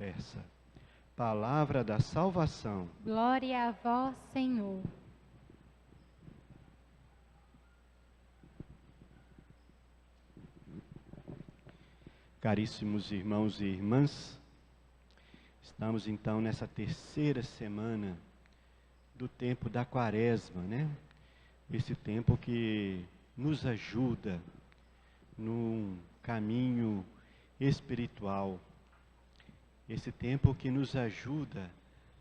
Versa. Palavra da salvação. Glória a vós, Senhor. Caríssimos irmãos e irmãs, estamos então nessa terceira semana do tempo da Quaresma, né? Esse tempo que nos ajuda num caminho espiritual. Esse tempo que nos ajuda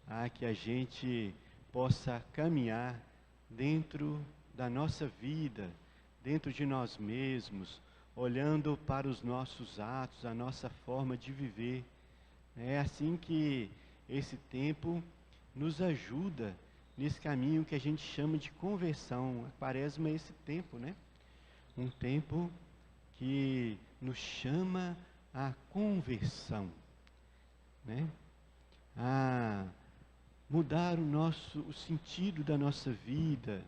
a que a gente possa caminhar dentro da nossa vida, dentro de nós mesmos, olhando para os nossos atos, a nossa forma de viver. É assim que esse tempo nos ajuda nesse caminho que a gente chama de conversão. A Quaresma é esse tempo, né? Um tempo que nos chama à conversão, né? A mudar o sentido da nossa vida,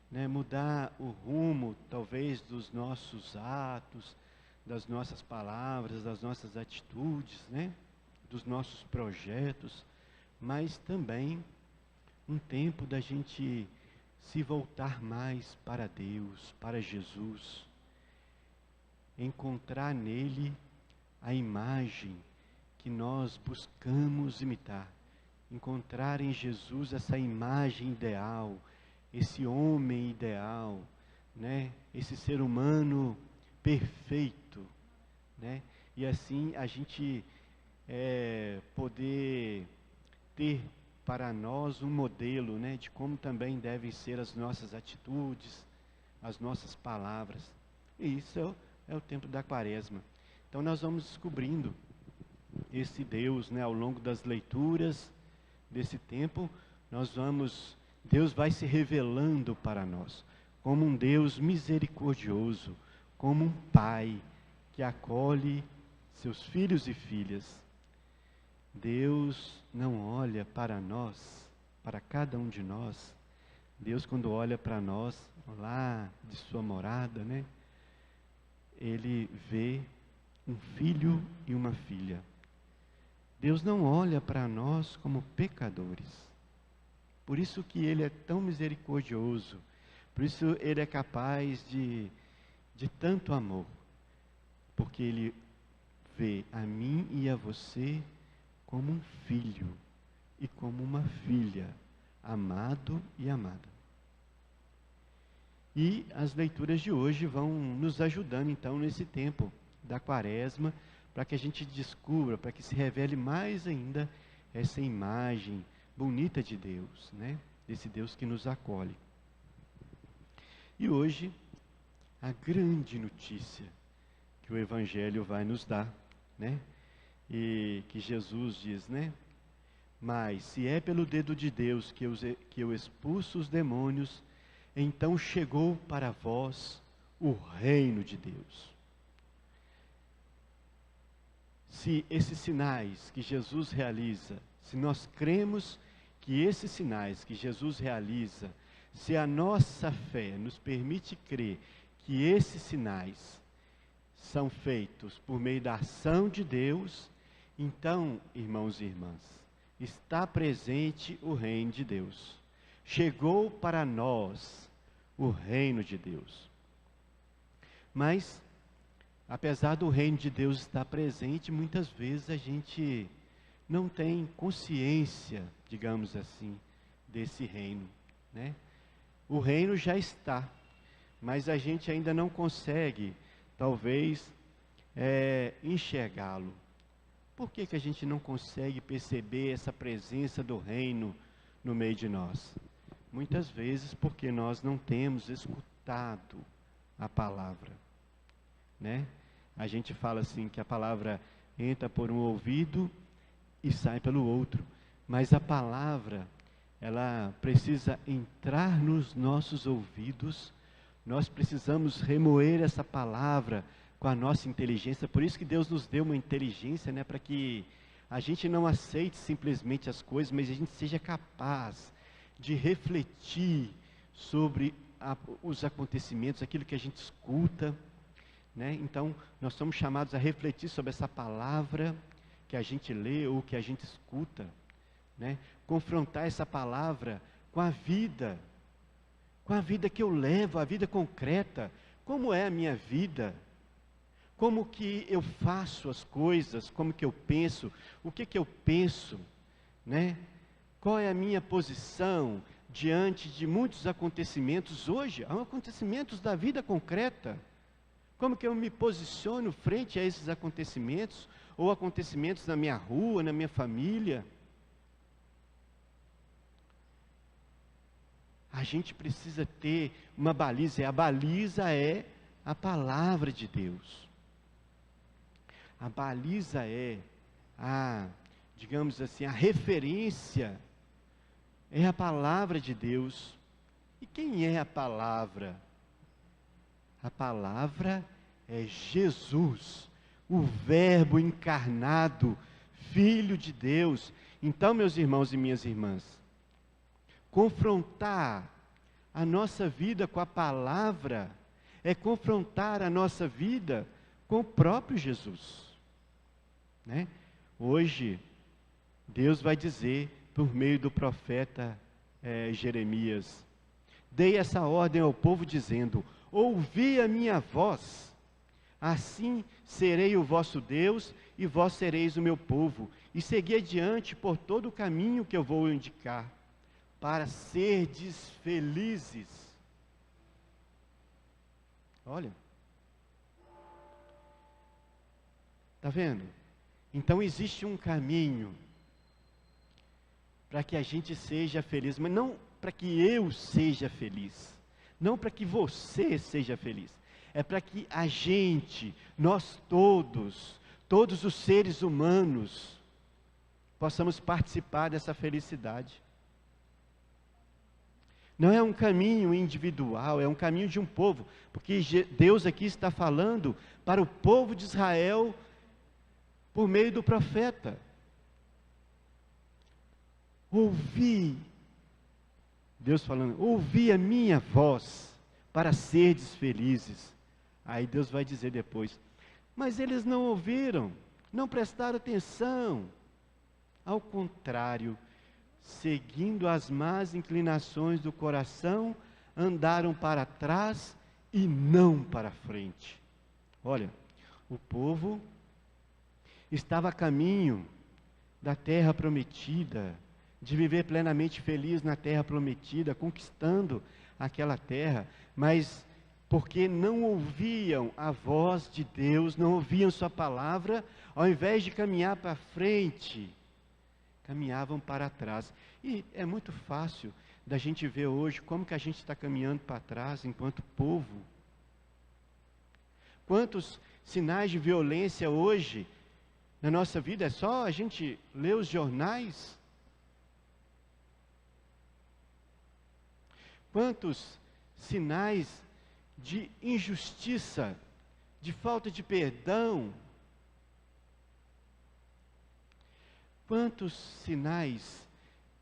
né? Mudar o rumo, talvez, dos nossos atos, das nossas palavras, das nossas atitudes, né? Dos nossos projetos, mas também um tempo da gente se voltar mais para Deus, para Jesus, encontrar nele a imagem que nós buscamos imitar, encontrar em Jesus essa imagem ideal, esse homem ideal, né? Esse ser humano perfeito, né? E assim a gente poder ter para nós um modelo, né? De como também devem ser as nossas atitudes, as nossas palavras. E isso é o tempo da Quaresma. Então nós vamos descobrindo esse Deus, né? Ao longo das leituras desse tempo, Deus vai se revelando para nós como um Deus misericordioso, como um pai que acolhe seus filhos e filhas. Deus não olha para nós, para cada um de nós. Deus, quando olha para nós, lá de sua morada, né? Ele vê um filho e uma filha. Deus não olha para nós como pecadores. Por isso que Ele é tão misericordioso. Por isso Ele é capaz de tanto amor. Porque Ele vê a mim e a você como um filho e como uma filha, amado e amada. E as leituras de hoje vão nos ajudando então nesse tempo da Quaresma, para que a gente descubra, para que se revele mais ainda essa imagem bonita de Deus, né? Desse Deus que nos acolhe. E hoje, a grande notícia que o Evangelho vai nos dar, né? E que Jesus diz, né? Mas se é pelo dedo de Deus que eu expulso os demônios, então chegou para vós o reino de Deus. Se esses sinais que Jesus realiza, se nós cremos que esses sinais que Jesus realiza, se a nossa fé nos permite crer que esses sinais são feitos por meio da ação de Deus, então, irmãos e irmãs, está presente o reino de Deus. Chegou para nós o reino de Deus. Mas, apesar do reino de Deus estar presente, muitas vezes a gente não tem consciência, digamos assim, desse reino, né? O reino já está, mas a gente ainda não consegue, talvez, enxergá-lo. Por que a gente não consegue perceber essa presença do reino no meio de nós? Muitas vezes porque nós não temos escutado a palavra, né? A gente fala assim que a palavra entra por um ouvido e sai pelo outro, mas a palavra, ela precisa entrar nos nossos ouvidos. Nós precisamos remoer essa palavra com a nossa inteligência. Por isso que Deus nos deu uma inteligência, né, para que a gente não aceite simplesmente as coisas, mas a gente seja capaz de refletir sobre os acontecimentos, aquilo que a gente escuta, né? Então, nós somos chamados a refletir sobre essa palavra que a gente lê ou que a gente escuta, né? Confrontar essa palavra com a vida que eu levo, a vida concreta. Como é a minha vida? Como que eu faço as coisas? Como que eu penso? O que eu penso, né? Qual é a minha posição diante de muitos acontecimentos hoje? Há acontecimentos da vida concreta. Como que eu me posiciono frente a esses acontecimentos? Ou acontecimentos na minha rua, na minha família? A gente precisa ter uma baliza. A baliza é a palavra de Deus. A baliza é digamos assim, a referência é a palavra de Deus. E quem é a palavra? A palavra é Jesus, o Verbo encarnado, Filho de Deus. Então, meus irmãos e minhas irmãs, confrontar a nossa vida com a palavra é confrontar a nossa vida com o próprio Jesus, né? Hoje, Deus vai dizer, por meio do profeta Jeremias: dei essa ordem ao povo dizendo: ouvi a minha voz, assim serei o vosso Deus e vós sereis o meu povo, e segui adiante por todo o caminho que eu vou indicar, para serdes felizes. Olha, está vendo? Então existe um caminho para que a gente seja feliz, mas não para que eu seja feliz, não para que você seja feliz, é para que a gente, nós todos os seres humanos, possamos participar dessa felicidade. Não é um caminho individual, é um caminho de um povo, porque Deus aqui está falando para o povo de Israel por meio do profeta. Ouvi, Deus falando, ouvi a minha voz para serdes felizes. Aí Deus vai dizer depois: mas eles não ouviram, não prestaram atenção. Ao contrário, seguindo as más inclinações do coração, andaram para trás e não para frente. Olha, o povo estava a caminho da terra prometida, de viver plenamente feliz na terra prometida, conquistando aquela terra, mas porque não ouviam a voz de Deus, não ouviam sua palavra, ao invés de caminhar para frente, caminhavam para trás. E é muito fácil da gente ver hoje como que a gente está caminhando para trás enquanto povo. Quantos sinais de violência hoje na nossa vida? É só a gente ler os jornais. Quantos sinais de injustiça, de falta de perdão. Quantos sinais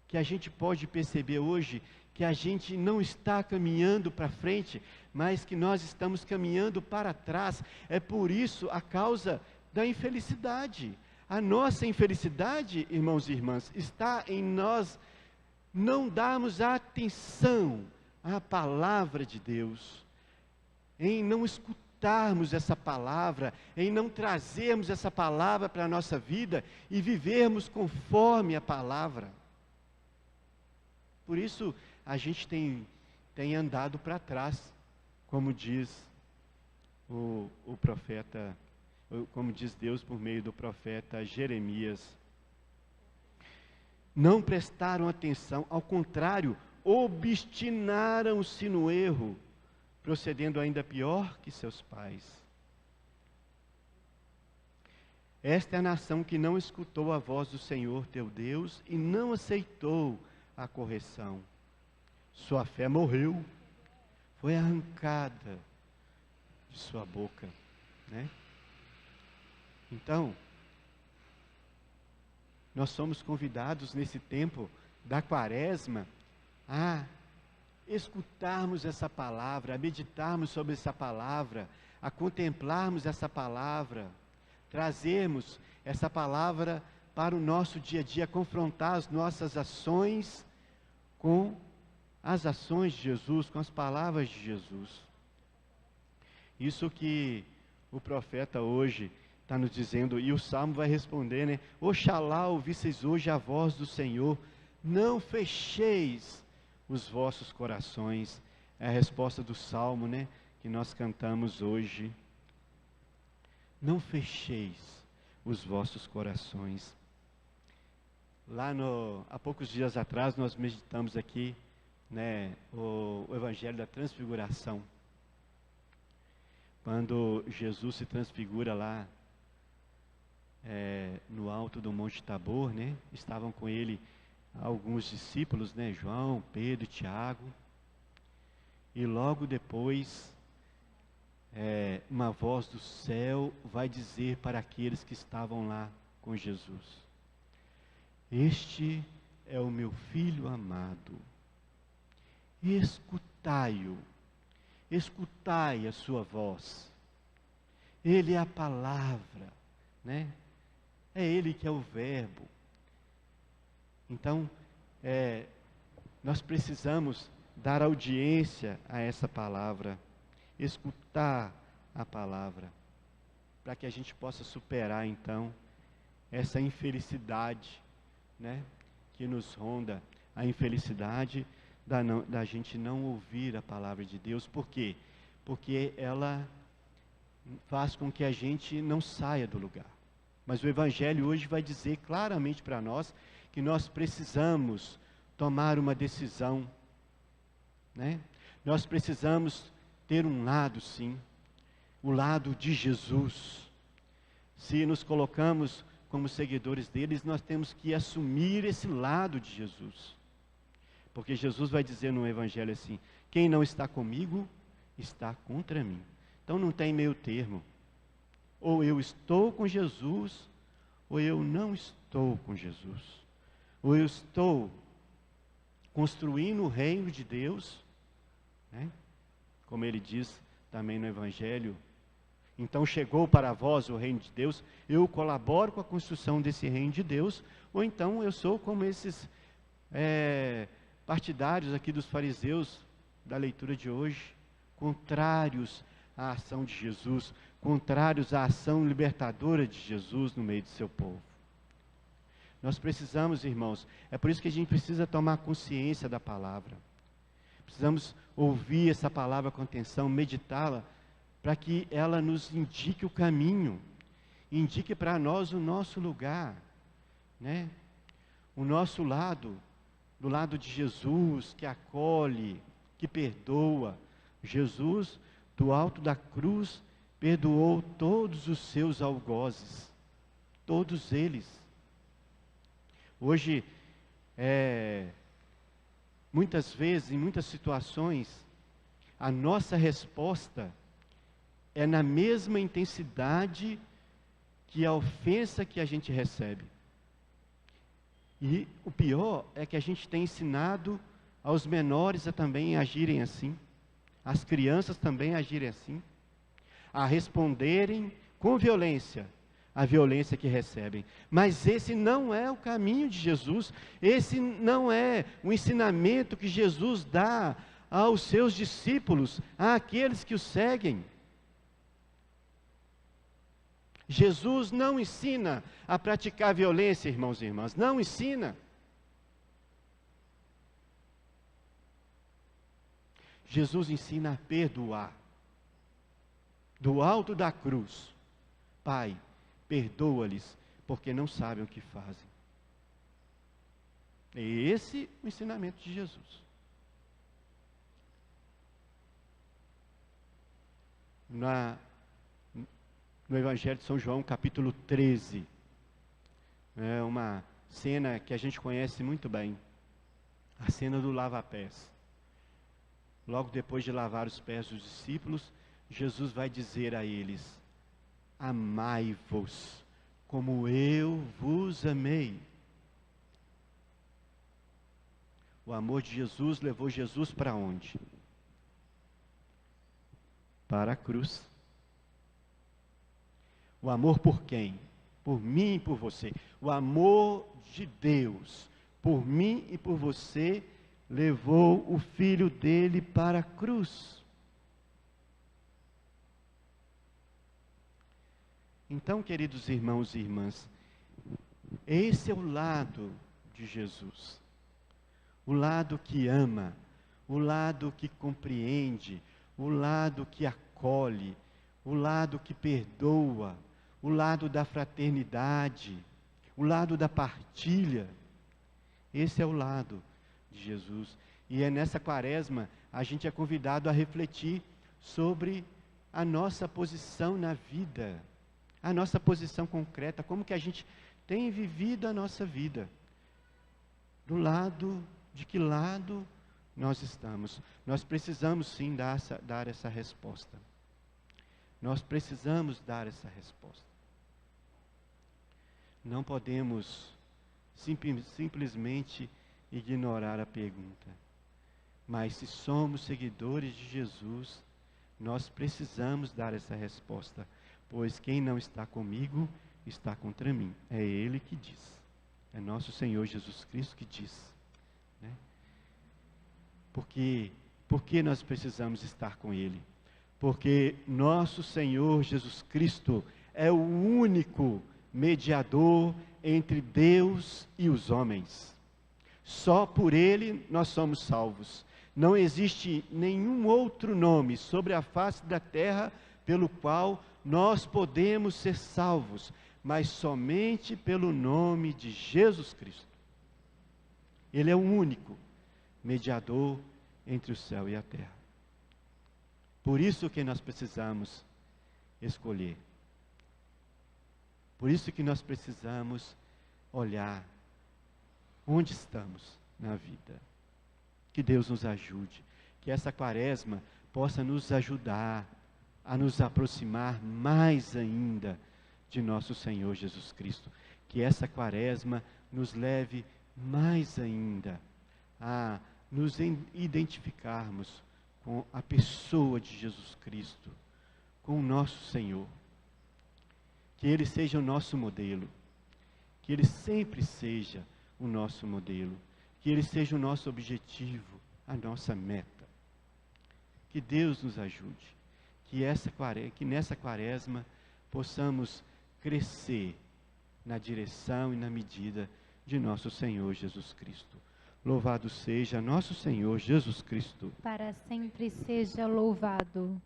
que a gente pode perceber hoje que a gente não está caminhando para frente, mas que nós estamos caminhando para trás. É por isso a causa da infelicidade. A nossa infelicidade, irmãos e irmãs, está em nós não darmos atenção à palavra de Deus, em não escutarmos essa palavra, em não trazermos essa palavra para a nossa vida e vivermos conforme a palavra. Por isso a gente tem andado para trás, como diz o profeta, como diz Deus por meio do profeta Jeremias. Não prestaram atenção, ao contrário, obstinaram-se no erro, procedendo ainda pior que seus pais. Esta é a nação que não escutou a voz do Senhor teu Deus e não aceitou a correção. Sua fé morreu, foi arrancada de sua boca, né? Então, nós somos convidados nesse tempo da Quaresma a escutarmos essa palavra, a meditarmos sobre essa palavra, a contemplarmos essa palavra, trazermos essa palavra para o nosso dia a dia, confrontar as nossas ações com as ações de Jesus, com as palavras de Jesus. Isso que o profeta hoje está nos dizendo, e o Salmo vai responder, né? Oxalá ouvisseis hoje a voz do Senhor, não fecheis os vossos corações. É a resposta do Salmo, né? Que nós cantamos hoje. Não fecheis os vossos corações. Há poucos dias atrás, nós meditamos aqui, né, o Evangelho da Transfiguração. Quando Jesus se transfigura lá no alto do Monte Tabor, né, estavam com ele alguns discípulos, né, João, Pedro e Tiago. E logo depois, uma voz do céu vai dizer para aqueles que estavam lá com Jesus: este é o meu filho amado, escutai-o, escutai a sua voz. Ele é a palavra, né? É Ele que é o verbo. Então, nós precisamos dar audiência a essa palavra, escutar a palavra, para que a gente possa superar então essa infelicidade, né, que nos ronda, a infelicidade da gente não ouvir a palavra de Deus. Por quê? Porque ela faz com que a gente não saia do lugar. Mas o Evangelho hoje vai dizer claramente para nós que nós precisamos tomar uma decisão, né? Nós precisamos ter um lado, sim, o lado de Jesus. Se nos colocamos como seguidores deles, nós temos que assumir esse lado de Jesus. Porque Jesus vai dizer no Evangelho assim: quem não está comigo, está contra mim. Então não tem meio termo. Ou eu estou com Jesus, ou eu não estou com Jesus. Ou eu estou construindo o reino de Deus, né? Como ele diz também no Evangelho: então chegou para vós o reino de Deus, eu colaboro com a construção desse reino de Deus, ou então eu sou como esses partidários aqui dos fariseus da leitura de hoje, contrários à ação de Jesus, contrários à ação libertadora de Jesus no meio do seu povo. Nós precisamos, irmãos, é por isso que a gente precisa tomar consciência da palavra. Precisamos ouvir essa palavra com atenção, meditá-la, para que ela nos indique o caminho, indique para nós o nosso lugar, né? O nosso lado, do lado de Jesus, que acolhe, que perdoa. Jesus, do alto da cruz, perdoou todos os seus algozes, todos eles. Hoje, muitas vezes, em muitas situações, a nossa resposta é na mesma intensidade que a ofensa que a gente recebe. E o pior é que a gente tem ensinado aos menores a também agirem assim, as crianças também agirem assim, a responderem com violência a violência que recebem. Mas esse não é o caminho de Jesus, esse não é o ensinamento que Jesus dá aos seus discípulos, àqueles que o seguem. Jesus não ensina a praticar violência, irmãos e irmãs, não ensina. Jesus ensina a perdoar. Do alto da cruz: Pai, perdoa-lhes, porque não sabem o que fazem. É esse o ensinamento de Jesus. No Evangelho de São João, capítulo 13, é uma cena que a gente conhece muito bem, a cena do lava-pés. Logo depois de lavar os pés dos discípulos, Jesus vai dizer a eles: amai-vos como eu vos amei. O amor de Jesus levou Jesus para onde? Para a cruz. O amor por quem? Por mim e por você. O amor de Deus por mim e por você levou o Filho dele para a cruz. Então, queridos irmãos e irmãs, esse é o lado de Jesus. O lado que ama, o lado que compreende, o lado que acolhe, o lado que perdoa, o lado da fraternidade, o lado da partilha. Esse é o lado de Jesus. E é nessa quaresma a gente é convidado a refletir sobre a nossa posição na vida, a nossa posição concreta, como que a gente tem vivido a nossa vida. De que lado nós estamos? Nós precisamos sim dar essa resposta. Nós precisamos dar essa resposta. Não podemos simplesmente ignorar a pergunta. Mas se somos seguidores de Jesus, nós precisamos dar essa resposta. Pois quem não está comigo, está contra mim. É Ele que diz. É nosso Senhor Jesus Cristo que diz. Né? Por que nós precisamos estar com Ele? Porque nosso Senhor Jesus Cristo é o único mediador entre Deus e os homens. Só por Ele nós somos salvos. Não existe nenhum outro nome sobre a face da terra pelo qual nós podemos ser salvos, mas somente pelo nome de Jesus Cristo. Ele é o único mediador entre o céu e a terra. Por isso que nós precisamos escolher. Por isso que nós precisamos olhar onde estamos na vida. Que Deus nos ajude, que essa quaresma possa nos ajudar a nos aproximar mais ainda de nosso Senhor Jesus Cristo. Que essa quaresma nos leve mais ainda a nos identificarmos com a pessoa de Jesus Cristo, com o nosso Senhor. Que Ele seja o nosso modelo, que Ele sempre seja o nosso modelo, que Ele seja o nosso objetivo, a nossa meta. Que Deus nos ajude, que nessa quaresma possamos crescer na direção e na medida de nosso Senhor Jesus Cristo. Louvado seja nosso Senhor Jesus Cristo. Para sempre seja louvado.